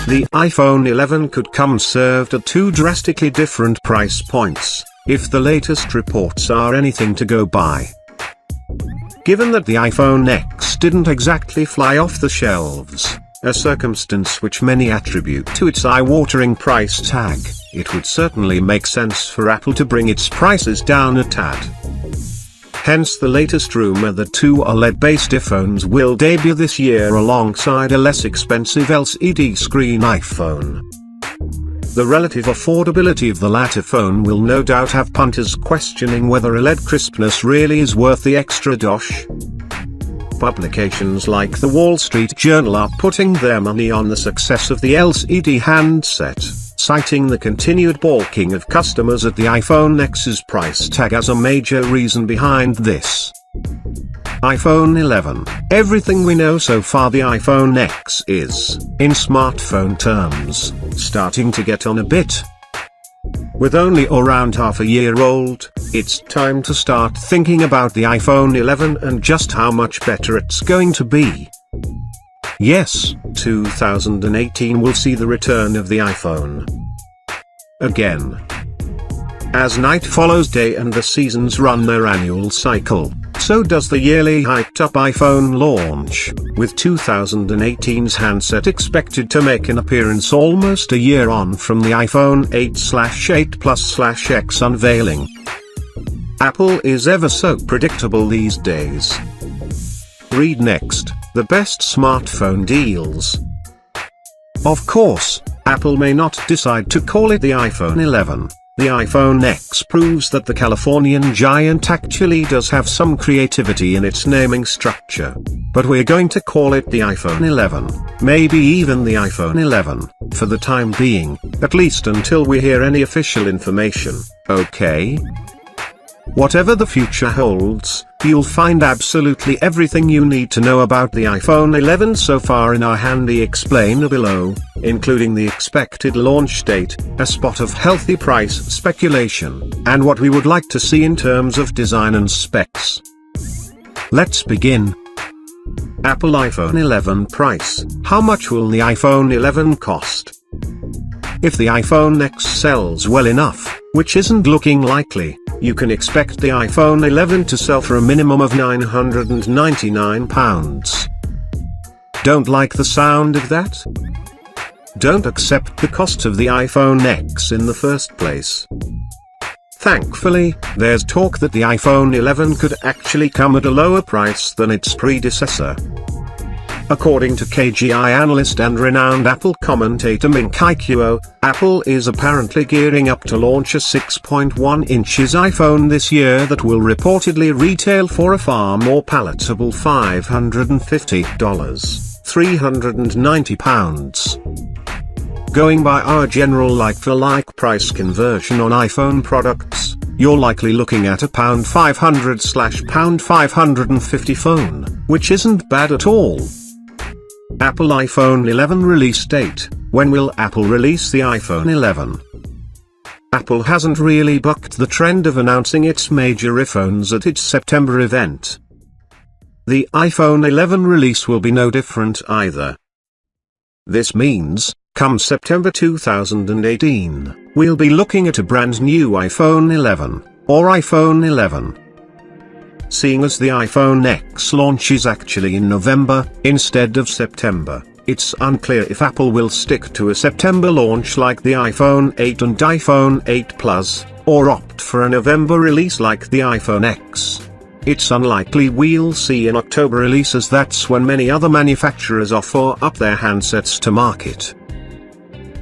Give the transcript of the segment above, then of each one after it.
The iPhone 11 could come served at two drastically different price points, if the latest reports are anything to go by. Given that the iPhone X didn't exactly fly off the shelves, a circumstance which many attribute to its eye-watering price tag, it would certainly make sense for Apple to bring its prices down a tad. Hence the latest rumor that two OLED-based iPhones will debut this year alongside a less expensive LCD screen iPhone. The relative affordability of the latter phone will no doubt have punters questioning whether OLED crispness really is worth the extra dosh. Publications like the Wall Street Journal are putting their money on the success of the LCD handset, citing the continued balking of customers at the iPhone X's price tag as a major reason behind this. iPhone 11. Everything we know so far, the iPhone X is, in smartphone terms, starting to get on a bit. With only around half a year old, it's time to start thinking about the iPhone 11 and just how much better it's going to be. Yes, 2018 will see the return of the iPhone. Again. As night follows day and the seasons run their annual cycle, so does the yearly hyped-up iPhone launch, with 2018's handset expected to make an appearance almost a year on from the iPhone 8/8 Plus/X unveiling. Apple is ever so predictable these days. Read next, the best smartphone deals. Of course, Apple may not decide to call it the iPhone 11. The iPhone X proves that the Californian giant actually does have some creativity in its naming structure. But we're going to call it the iPhone 11, maybe even the iPhone 11, for the time being, at least until we hear any official information, okay? Whatever the future holds, you'll find absolutely everything you need to know about the iPhone 11 so far in our handy explainer below, including the expected launch date, a spot of healthy price speculation, and what we would like to see in terms of design and specs. Let's begin. Apple iPhone 11 price. How much will the iPhone 11 cost? If the iPhone X sells well enough, which isn't looking likely, you can expect the iPhone 11 to sell for a minimum of £999. Don't like the sound of that? Don't accept the cost of the iPhone X in the first place. Thankfully, there's talk that the iPhone 11 could actually come at a lower price than its predecessor. According to KGI analyst and renowned Apple commentator Ming Kikuo, Apple is apparently gearing up to launch a 6.1 inches iPhone this year that will reportedly retail for a far more palatable $550, £390. Going by our general like-for-like price conversion on iPhone products, you're likely looking at a £500/£550 phone, which isn't bad at all. Apple iPhone 11 release date. When will Apple release the iPhone 11? Apple hasn't really bucked the trend of announcing its major iPhones at its September event. The iPhone 11 release will be no different either. This means, come September 2018, we'll be looking at a brand new iPhone 11, or iPhone 11. Seeing as the iPhone X launches actually in November, instead of September, it's unclear if Apple will stick to a September launch like the iPhone 8 and iPhone 8 Plus, or opt for a November release like the iPhone X. It's unlikely we'll see an October release, as that's when many other manufacturers offer up their handsets to market.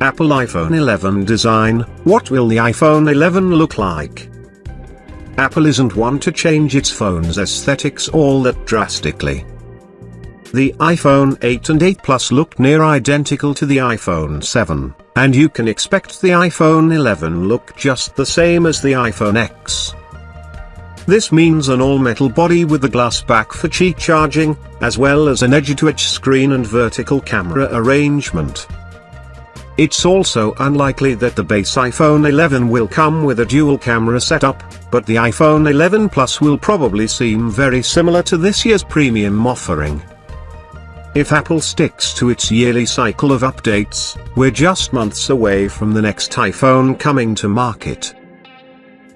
Apple iPhone 11 design. What will the iPhone 11 look like? Apple isn't one to change its phone's aesthetics all that drastically. The iPhone 8 and 8 Plus look near identical to the iPhone 7, and you can expect the iPhone 11 look just the same as the iPhone X. This means an all-metal body with a glass back for Qi charging, as well as an edge-to-edge screen and vertical camera arrangement. It's also unlikely that the base iPhone 11 will come with a dual camera setup, but the iPhone 11 Plus will probably seem very similar to this year's premium offering. If Apple sticks to its yearly cycle of updates, we're just months away from the next iPhone coming to market.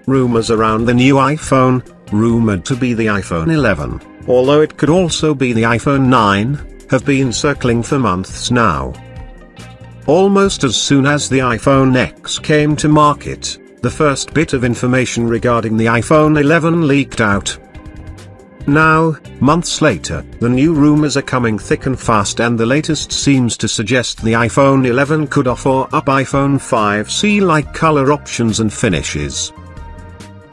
Rumors around the new iPhone, rumored to be the iPhone 11, although it could also be the iPhone 9, have been circling for months now. Almost as soon as the iPhone X came to market, the first bit of information regarding the iPhone 11 leaked out. Now, months later, the new rumors are coming thick and fast, and the latest seems to suggest the iPhone 11 could offer up iPhone 5C-like color options and finishes.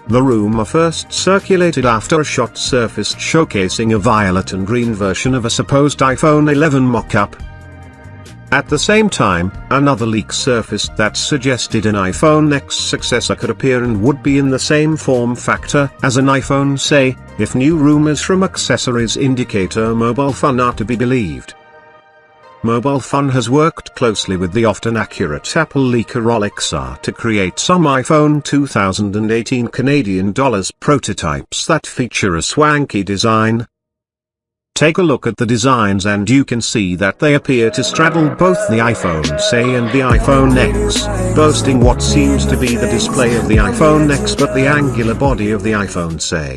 The rumor first circulated after a shot surfaced showcasing a violet and green version of a supposed iPhone 11 mock-up. At the same time, another leak surfaced that suggested an iPhone X successor could appear and would be in the same form factor as an iPhone, say, if new rumors from accessories indicator Mobile Fun are to be believed. Mobile Fun has worked closely with the often accurate Apple leaker Rolexa to create some iPhone 2018 Canadian dollars prototypes that feature a swanky design. Take a look at the designs and you can see that they appear to straddle both the iPhone SE and the iPhone X, boasting what seems to be the display of the iPhone X but the angular body of the iPhone SE.